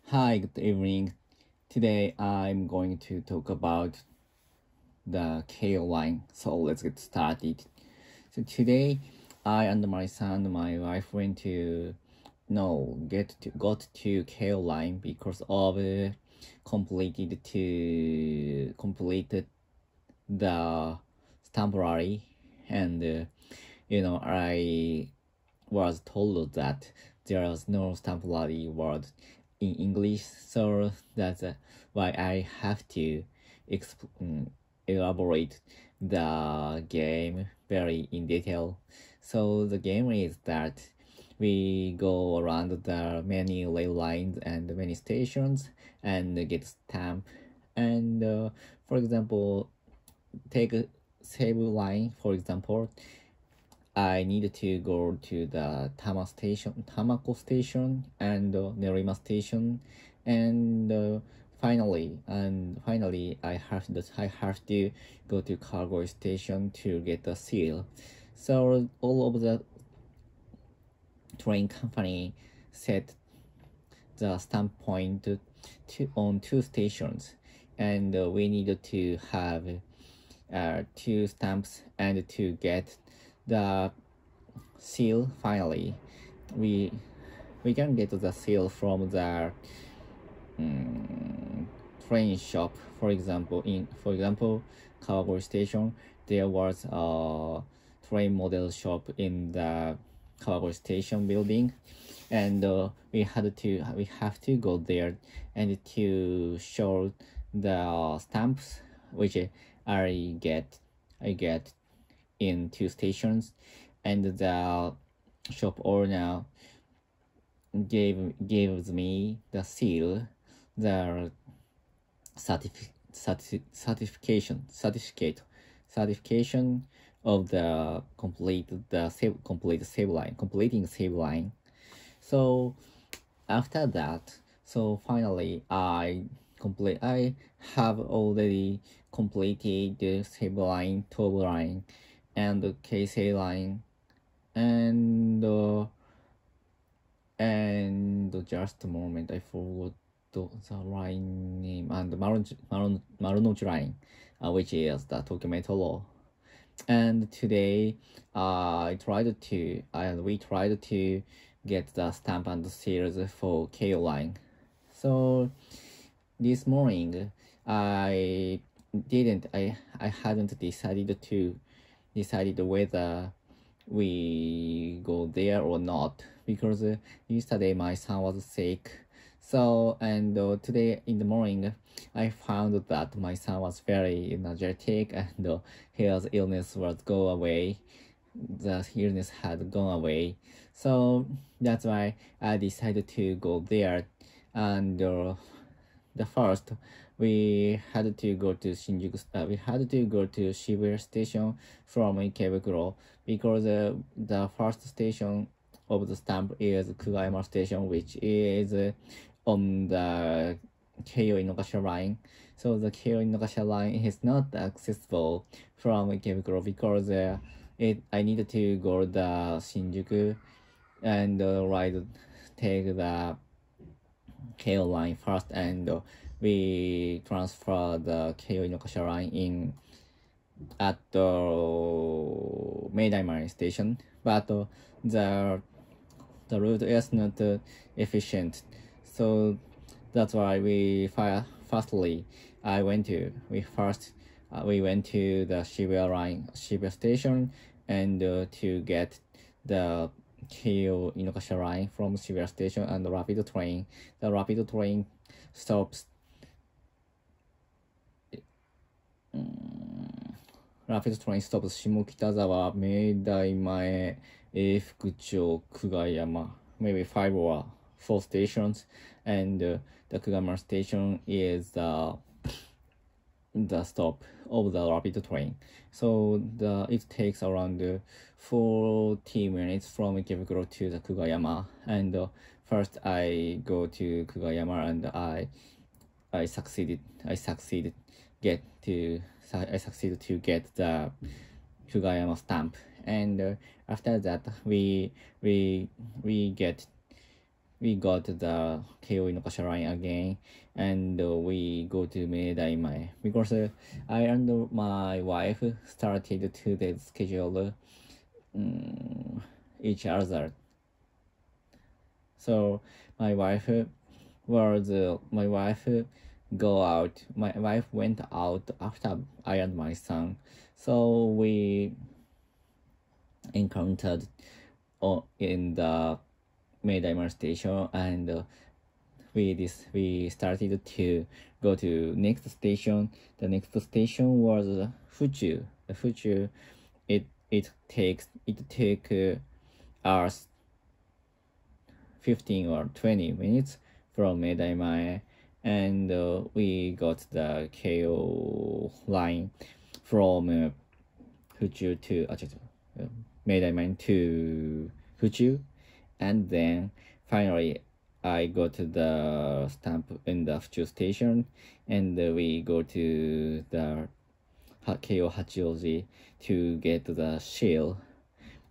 Hi, good evening. Today I'm going to talk about the KEIO line. So let's get started. So today I and my son, my wife went to got to KEIO line because of completed the stamp rally, and I was told that there is no stamp rally word in English, so that's why I have to elaborate the game very in detail. So the game is that we go around the many rail lines and many stations and get stamp. And for example, take a save line. For example, I needed to go to the Tamako station, and Nerima station, and finally, I have to go to Cargo station to get the seal. So all of the train company set the stamp point on two stations, and we needed to have two stamps and to get the seal. Finally, we we can get the seal from the train shop. For example Kawagoe station, there was a train model shop in the Kawagoe station building, and we have to go there and to show the stamps which I get in two stations, and the shop owner gives me the seal, the certification of the completing save line. So after that, so finally I have already completed the save line, top line, and the KC line, and just a moment, I forgot the line name, and the Marunouchi line, which is the Tokyo Metro. And today, we tried to get the stamp and seals for KO line. So this morning, I hadn't decided whether we go there or not, because yesterday my son was sick. So, and today in the morning I found that my son was very energetic, and his illness was go away. The illness had gone away. So that's why I decided to go there. And the first, we had to go to Shibuya station from Ikebukuro, because the first station of the stamp is Kugayama station, which is on the KEIO Inokasha line. So the KEIO Inokasha line is not accessible from Ikebukuro, because I needed to go the Shinjuku and take the KEIO line first, and we transfer the KEIO Inokasha line in at the Meidaimari station, but the route is not efficient. So that's why firstly we went to the Shibuya station, and to get the KEIO Inokasha line from Shibuya station, and the rapid train stops Shimokitazawa, Meidai Mae, Fukucho, Kugayama, maybe 5 or 4 stations, and the Kugayama station is the stop of the rapid train. So it takes around 40 minutes from Ikebukuro to the Kugayama, and first I go to Kugayama, and I succeeded to get the Kugayama stamp, and after that we we got the KEIO Inokasha line again, and we go to Meidaimai because I and my wife started to the schedule each other. So my wife go out. My wife went out after I and my son. So we encountered in the Meidaimai station, and we started to go to next station. The next station was Fuchu. Fuchu, it took us 15 or 20 minutes from Meidaimai, and we got the KEIO line from Fuchu to Meidaimai to Fuchu, and then finally I go to the stamp in the Fuchu station, and we go to the KEIO Hachioji to get the seal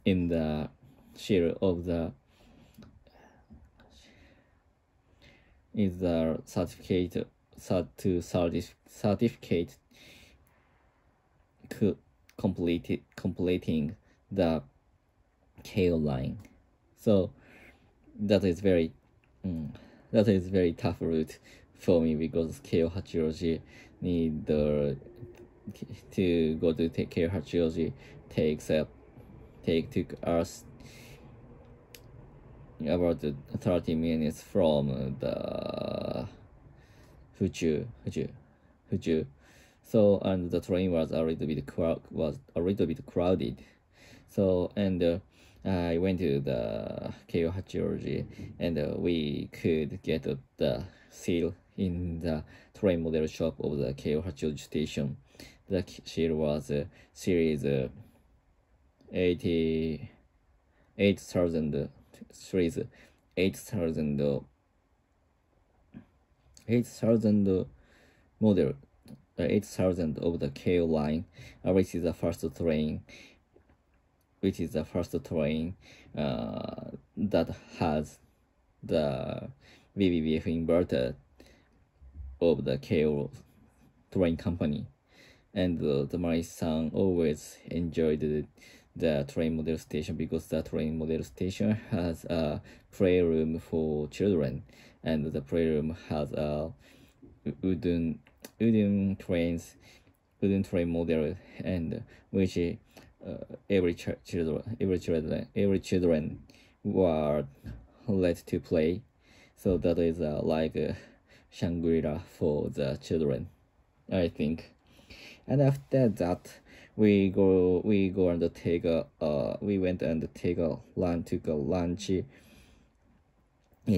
in the seal of the is the certificate completing the KEIO line. So that is very tough route for me, because KEIO Hachioji need to go to KEIO Hachioji took us about 30 minutes from the Fuchu. So, and the train was a little bit crowded. So, and I went to the KEIO Hachioji, and we could get the seal in the train model shop of the KEIO Hachioji station. The seal was series 8,000 model, 8,000 of the KEIO line, which is the first train that has the VVVF inverter of the KEIO train company. And my son always enjoyed the train model station, because the train model station has a playroom for children, and the playroom has a wooden train model, and which every children were let to play. So that is like a Shangri-La for the children, I think. And after that, we went and take a lunch in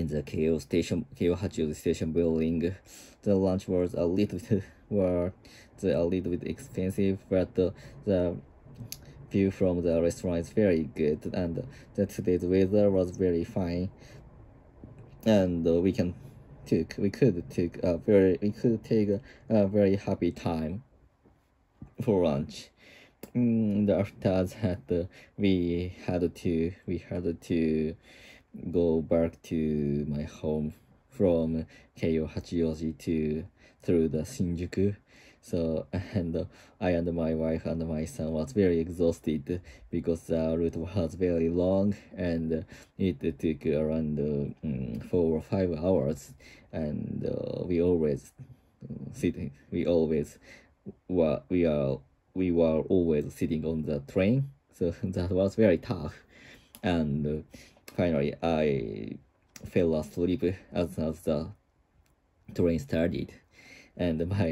the KEIO Hachioji station building. The lunch was a little bit expensive, but the view from the restaurant is very good, and today's weather was very fine, and we could take a very happy time for lunch. After that, we had to go back to my home from KEIO Hachioji through the Shinjuku. So, and I and my wife and my son was very exhausted, because the route was very long, and it took around 4 or 5 hours, and we were always sitting on the train. So that was very tough, and finally I fell asleep as the train started, and my